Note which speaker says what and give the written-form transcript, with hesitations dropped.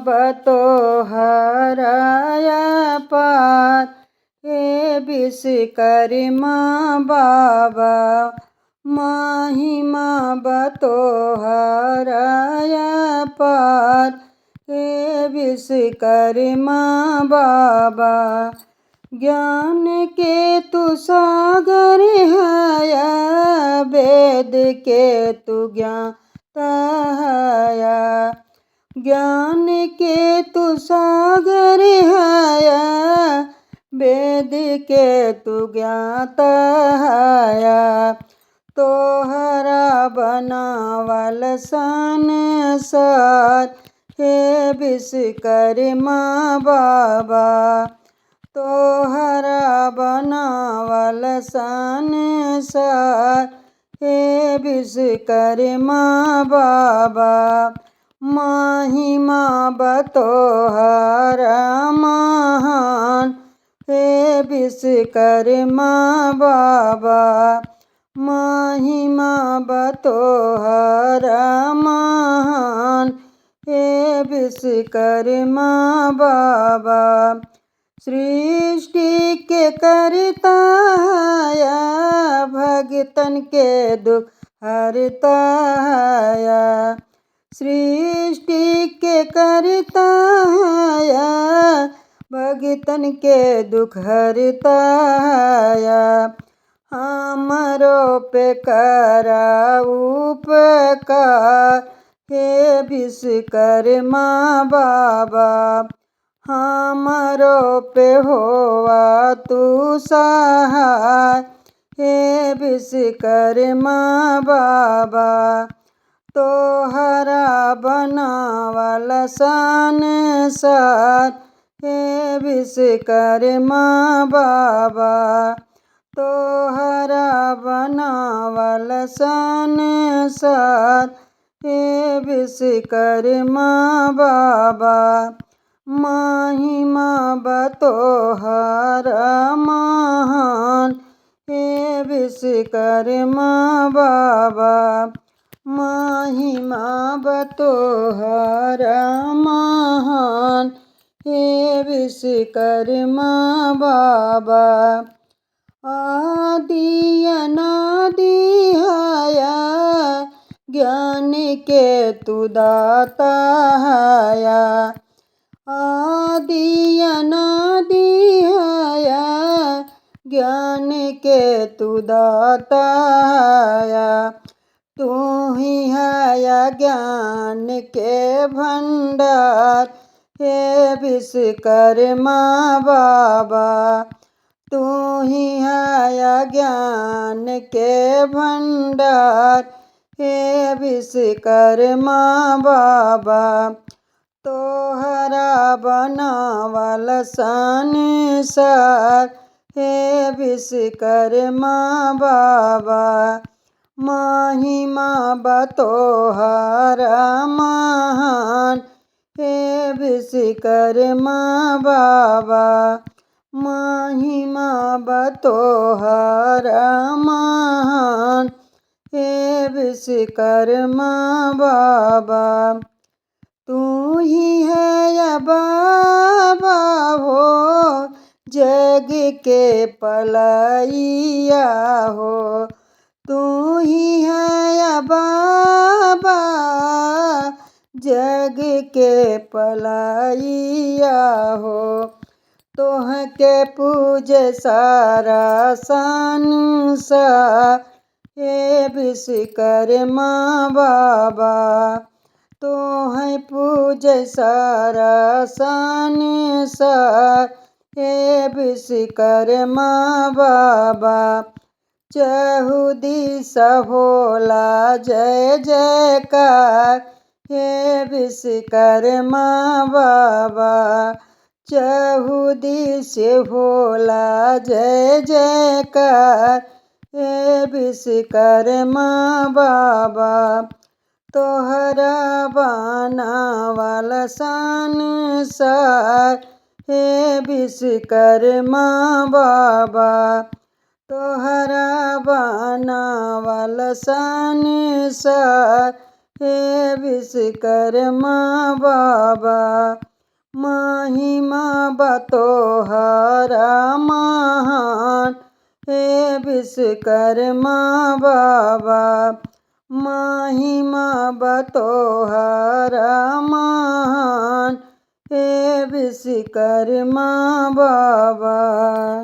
Speaker 1: बतो हराया पार हे विश्वकर्मा बाबा महिमा बतो हराया पार हे विश्वकर्मा बाबा ज्ञान के तू सागर है वेद के तू ज्ञाता है ज्ञान के तू सागर है वेद के तू ज्ञाता है तोहरा बनावल संसार हे विश्वकर्मा बाबा तोहरा बनावल संसार हे विश्वकर्मा बाबा महिमा बतोहरा महान हे विश्वकर्मा बाबा महिमा बतोहरा महान हे विश्वकर्मा बाबा सृष्टि के करता है भगतन के दुख हरता है सृष्टि के करता है भगतन के दुख हरता है हमरो पे करा उपकार हे विश्वकर्मा बाबा हमरो पे होवा तू सहाय हे विश्वकर्मा बाबा तोहरा बनावल संसार हे विश्वकर्मा बाबा तोहरा बनावल संसार हे विश्वकर्मा बाबा महिमा बतोहरा महान हे विश्वकर्मा बाबा महिमा बतोहरा महान हे विश्वकर्मा बाबा आदि अनादि है ज्ञान के तू दाता है आदि अनादि है ज्ञान के तू दाता है तू ही है ज्ञान के भंडार हे विश्वकर्मा बाबा तू ही है ज्ञान के भंडार हे विश्वकर्मा बाबा तोहरा बनावल संसार हे विश्वकर्मा बाबा महिमा बतोहरा महान हे विश्वकर्मा बाबा महिमा बतोहरा महान हे विश्वकर्मा बाबा तू ही है बाबा हो जग के पलैया हो तू ही है बाबा जग के पलैया हो तोह के पूज सारा संसार हे विश्वकर्मा बाबा तोह पूज सारा संसार हे विश्वकर्मा बाबा चहु दिस होला जय जयकार हे विश्वकर्मा बाबा चहु दिस होला जय जयकार हे विश्वकर्मा बाबा तोहरा बनावल संसार हे विश्वकर्मा बाबा तोहरा बनावल संसार हे विश्वकर्मा बाबा। महिमा बतोहरा महान, हे विश्वकर्मा बाबा। महिमा बतोहरा महान, हे विश्वकर्मा बाबा।